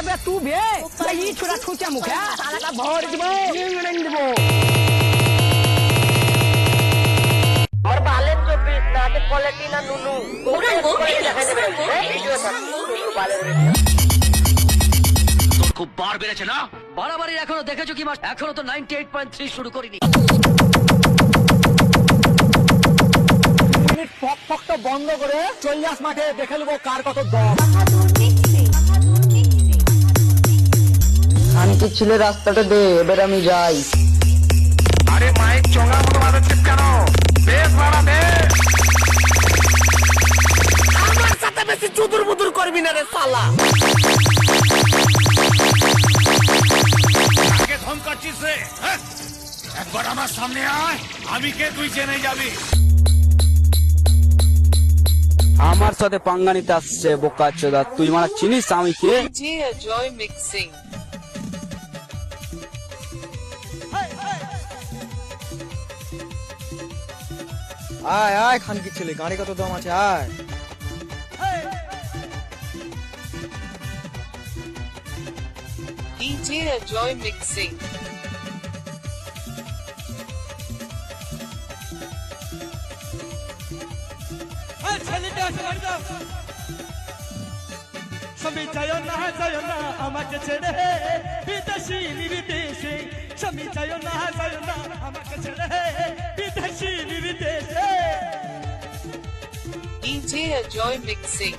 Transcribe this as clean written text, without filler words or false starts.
বে তু বে এই ছোড়া ঠুচা মুখে শালাটা ভর দিব ইংরেন দিব और बालें जो पीस ना ते क्वालिटी ना नुनु তোর খুব বার বেড়েছে না? বাড়াবাড়ি এখনো দেখেছো কি মাস? এখনো তো 98.3 শুরু করিনি। মিনিট ফক ফক তো বন্ধ করে 40 মাঠে দেখে নেবো কার কত দম। আন্টি ছিলে রাস্তাটা দে, এবার আমি যাই। আরে মাইক চঙ্গা মতো বাজাচ্ছিস কেন? বেশ বাড়া দে। আমার সাথে বেশি চুদুর বুদুর করবি না রে শালা। আগে ধমকাচ্ছিস রে, হ্যাঁ? একবার আমার সামনে আয়, আমি কে তুই জেনে যাবি। আমার সাথে পাঙ্গা নিতে আসছে বোকাচোদা, তুই মারা চিনিস আমি কে? Joy mixing. আয় আয় খানকি ছেলে, গাড়ি কত দম আছে, আয়। DJ Joy mixing. স্বামী যায় না আমাকে ছেড়ে বিদেশি নির্দেশে, স্বামী যায় না আমাকে ছেড়ে বিদেশি নির্দেশে। DJ Joy mixing.